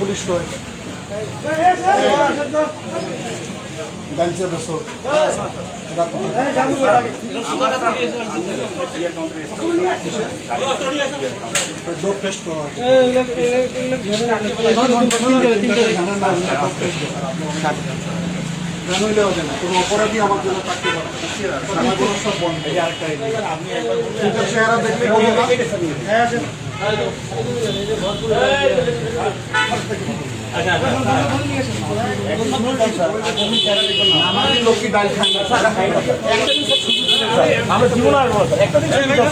Police গাড়িতে বসো কোনো অপরাধী আমার জন্য থাকতে পারে সব বন্ধ চেহারা দেখলে লক্ষ্মী ডাল খান আমরা জীবন আসবো একটা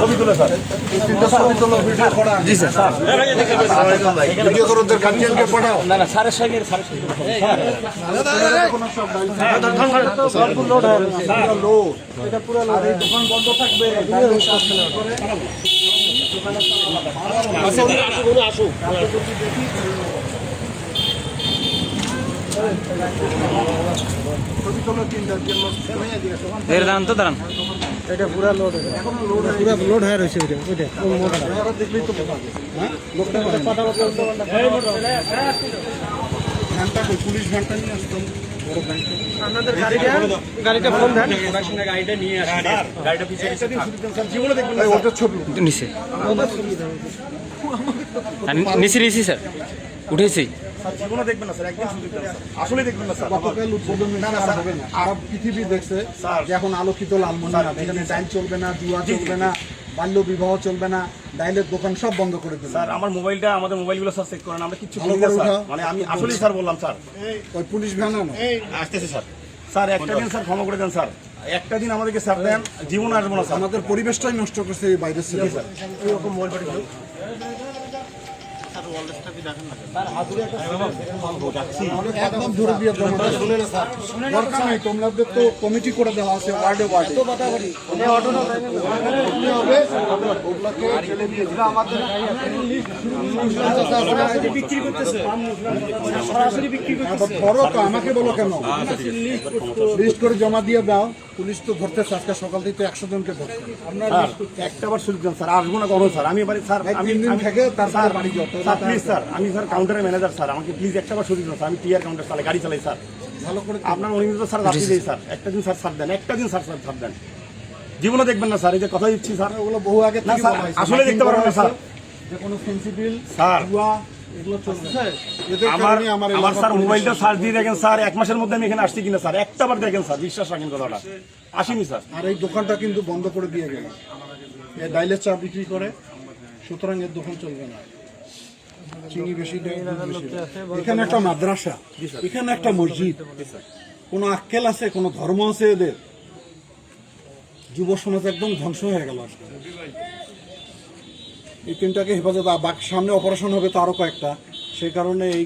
ছবি তুলে স্যার ছবি তোলো ভিডিও করা জি স্যার ভিডিও করো ওদের গার্জিয়ানকে পড়াও না না স্যারের সঙ্গে লোড এটা পুরো লোড দোকান বন্ধ থাকবে আসুক দাঁড়ান তো দাঁড়ান এটা পুরা লোড পুরা লোড হয়ে রয়েছে ওইটা দেখলেই তো লোকটা ঘন্টা পুলিশ ঘন্টা নিয়ে আসতাম আপনাদের গাড়িটা ফোন দেন গাড়িটা নিয়ে আসেন গাড়িটা পিছিয়ে জীবনে দেখবেন ওটা ছবি নিচে নিচে স্যার উঠেছি জীবনে দেখবেন না স্যার একদম আসলে দেখবেন না স্যার গতকাল উদ্বোধন হবে না আরব পৃথিবী দেখছে যে এখন আলোকিত লালমনিরহাট এখানে ডাইল চলবে না জুয়া চলবে না বাল্য বিবাহ চলবে না ডাইলের দোকান সব বন্ধ করে দেবে স্যার আমার মোবাইলটা আমাদের মোবাইলগুলো স্যার চেক করেন আমরা কিছু বলি না স্যার মানে আমি আসলেই স্যার বললাম স্যার ওই পুলিশ ভ্যান আনো আসতেছে স্যার স্যার একটা দিন স্যার ক্ষমা করে দেন স্যার একটা দিন আমাদেরকে স্যার দেন জীবন আসবো না স্যার আমাদের পরিবেশটাই নষ্ট করছে এই বাইরের ছেলে স্যার এইরকম মোবাইল পাঠিয়ে একদম ধরে দিয়ে দরকার নাই তোমাদের তো কমিটি করে দেওয়া আছে ওয়ার্ডে ওয়ার্ডে ধরো তো আমাকে বলো কেন লিস্ট করে জমা দিয়ে দাও পুলিশ তো ধরতেছে আজকে সকাল থেকে 100 জনকে ধরছে আপনার একটা বার সুযোগ দেন স্যার আসবো না করো স্যার আমি এবারে স্যার আমি থেকে তারপর বাড়ি যত প্লিজ স্যার আমি স্যার কাউন্টারের ম্যানেজার স্যার আমাকে প্লিজ একটা বার সুযোগ দেন স্যার আমি টিআর কাউন্টার চালাই গাড়ি চালাই স্যার ভালো করে আপনার অনিয়মিত স্যার রাখি দেই স্যার একটা দিন স্যার ছাড় দেন একটা দিন স্যার ছাড় দেন জীবনে দেখবেন না স্যার এই যে কথা দিচ্ছি স্যার ওগুলো বহু আগে থেকে আসলে দেখতে পারবেন না স্যার যে কোনো সেন্সিটিভ স্যার এগুলো চলছে আমার স্যার মোবাইলটা চার্জ দিয়ে দেখেন স্যার 1 মাসের মধ্যে আমি এখানে আসছি কিনা স্যার একটা বার দেখেন স্যার বিশ্বাস রাখেন কথাটা আসেনি স্যার আর এই দোকানটা কিন্তু বন্ধ করে দিয়ে গেল এ ডাইলের চা বিক্রি করে সুতরাং এর দোকান চলবে না চিনি বেশি এখানে একটা মাদ্রাসা এখানে একটা মসজিদ কোনো আক্কেল আছে কোনো ধর্ম আছে এদের যুব সমাজ একদম ধ্বংস হয়ে গেল আজকে এই তিনটাকে হেফাজত বাকি সামনে অপারেশন হবে তো আরো কয়েকটা সেই কারণে এই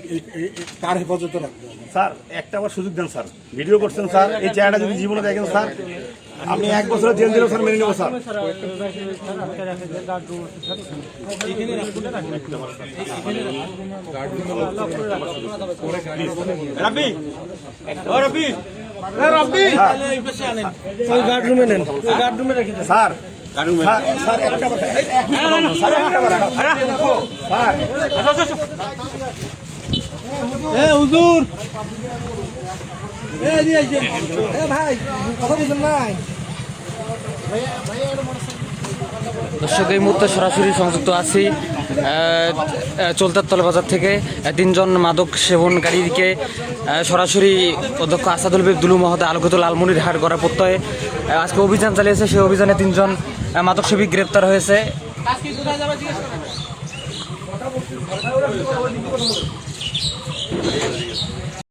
কার হেফাজতে রাখতে হবে স্যার একটা আবার সুযোগ দেন স্যার ভিডিও করছেন স্যার এই চেহারাটা যদি জীবনে দেখেন স্যার আপনি 1 বছরের জেল দিলেও স্যার মেনে নেবো স্যার রাব্বি ও রাব্বি রাব্বি ওই গার্ড রুমে নেন ওই গার্ড রুমে রেখে দেন স্যার স্যার একটা বার স্যার একটা বার স্যার এ হুজুর এ দি আইছে এ ভাই কথা বলেন নাই দর্শক এই মুহূর্তে সরাসরি সংযুক্ত আছি চলতার তলা বাজার থেকে 3 জন মাদক সেবনকারীকে সরাসরি অধ্যক্ষ আসাদুল হক দুলু মহোদয় আলোকিত লালমনিরহাট গড়া প্রত্যয়ে আজকে অভিযান চালিয়েছে। সেই অভিযানে 3 জন মাদক সেবী গ্রেপ্তার হয়েছে।